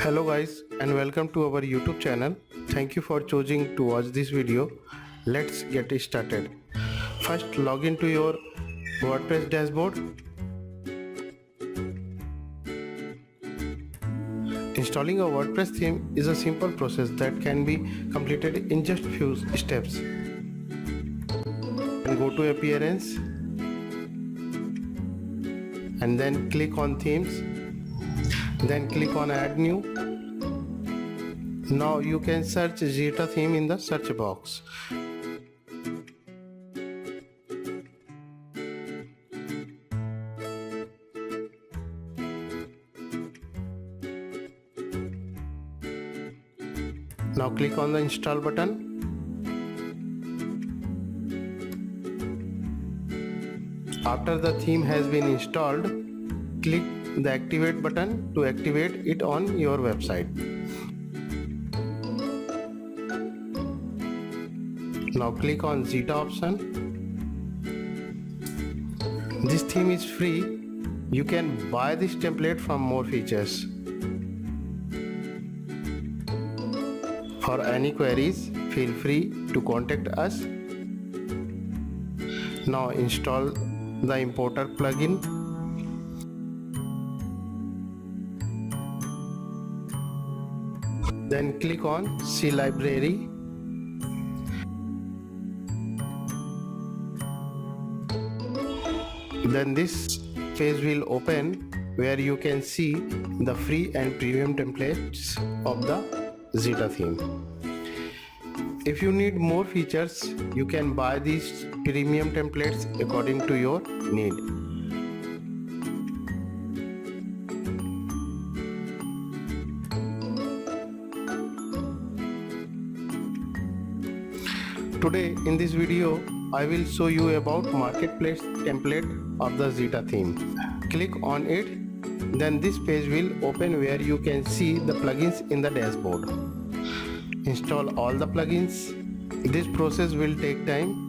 Hello guys and welcome to our YouTube channel. Thank you for choosing to watch this video. Let's get started. First, log into your WordPress dashboard. Installing a WordPress theme is a simple process that can be completed in just few steps. And go to Appearance and then click on Themes. Then click on Add New. Now you can search Zita theme in the search box. Now click on the Install button. After the theme has been installed, click the Activate button to activate it on your website. Now click on Zita option. This theme is free. You can buy this template from more features. For any queries, feel free to contact us. Now install the importer plugin. Then click on See Library. Then this page will open where you can see the free and premium templates of the Zita theme. If you need more features, you can buy these premium templates according to your need. Today in this video, I will show you about marketplace template of the Zita theme. Click on it, then this page will open where you can see the plugins in the dashboard. Install all the plugins. This process will take time.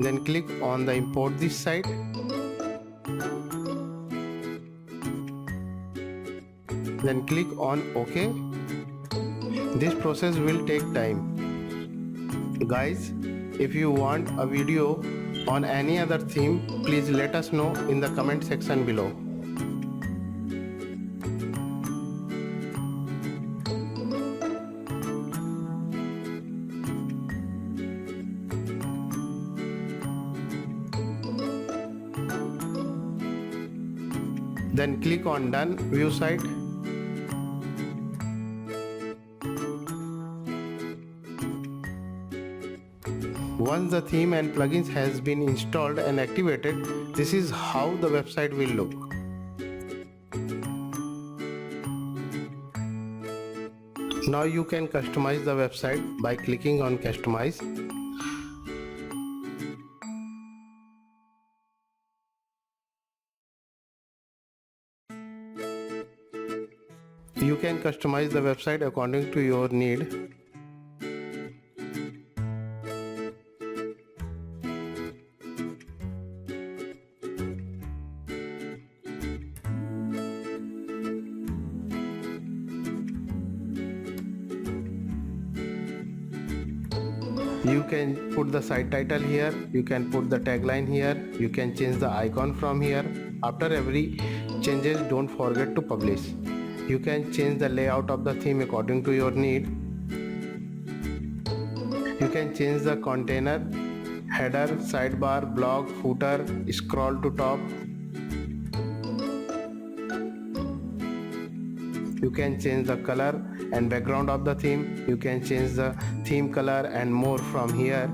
Then click on the import this site. Then click on OK. This process will take time. Guys, if you want a video on any other theme, please let us know in the comment section below. Then click on Done, View Site. Once the theme and plugins has been installed and activated, this is how the website will look. Now you can customize the website by clicking on Customize. You can customize the website according to your need. You can put the site title here, you can put the tagline here, you can change the icon from here. After every changes, don't forget to publish. You can change the layout of the theme according to your need. You can change the container, header, sidebar, blog, footer, scroll to top. You can change the color and background of the theme. You can change the theme color and more from here.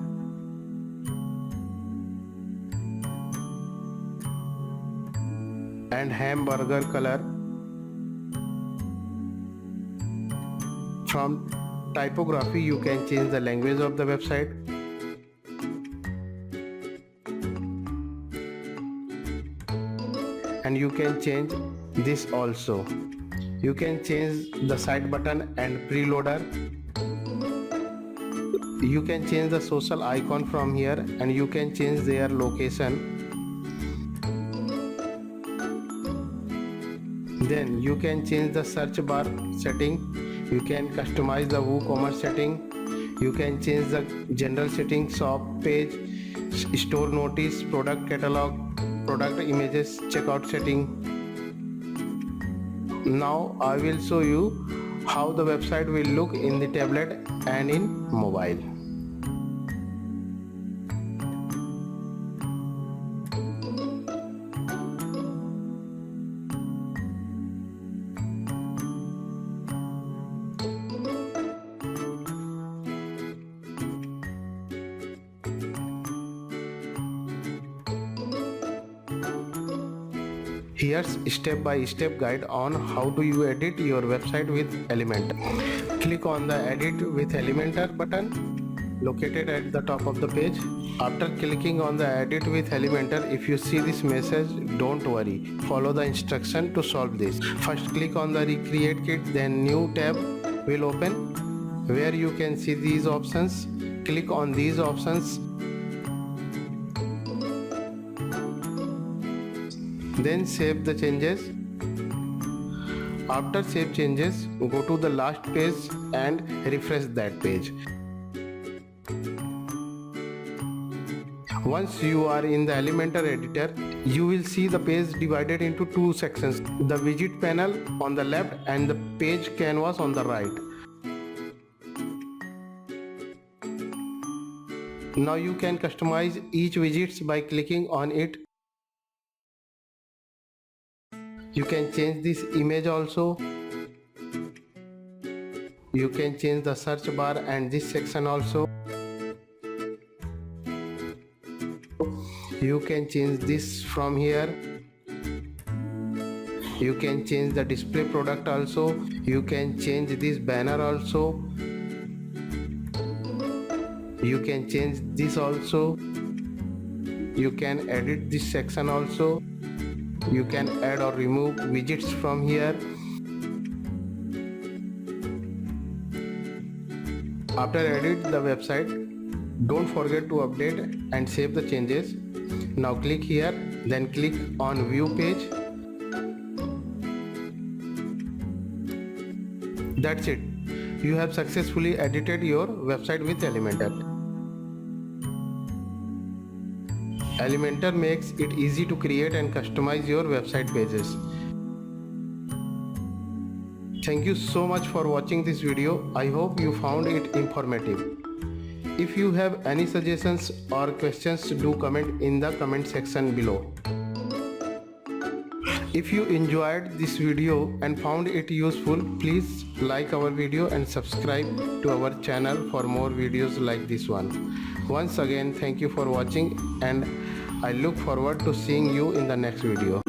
And hamburger color. From typography, you can change the language of the website. and you can change this also. You can change the side button and preloader. You can change the social icon from here and you can change their location. Then you can change the search bar setting. You can customize the WooCommerce setting. You can change the general setting, shop page, store notice, product catalog, product images, checkout setting. Now I will show you how the website will look in the tablet and in mobile. Here's step-by-step guide on how do you edit your website with Elementor. Click on the Edit with Elementor button located at the top of the page. After clicking on the Edit with Elementor, if you see this message, don't worry. Follow the instruction to solve this. First click on the Recreate Kit, then new tab will open where you can see these options. Click on these options. Then save the changes. After save changes, go to the last page and refresh that page. Once you are in the Elementor editor, you will see the page divided into two sections, the widget panel on the left and the page canvas on the right. Now you can customize each widget by clicking on it. You can change this image also. You can change the search bar and this section also. You can change this from here. You can change the display product also. You can change this banner also. You can change this also. You can edit this section also. You can add or remove widgets from here. After edit the website, don't forget to update and save the changes. Now click here, then click on view page. That's it. You have successfully edited your website with Elementor. Elementor makes it easy to create and customize your website pages. Thank you so much for watching this video. I hope you found it informative. If you have any suggestions or questions, do comment in the comment section below. If you enjoyed this video and found it useful, please like our video and subscribe to our channel for more videos like this one. Once again, thank you for watching and I look forward to seeing you in the next video.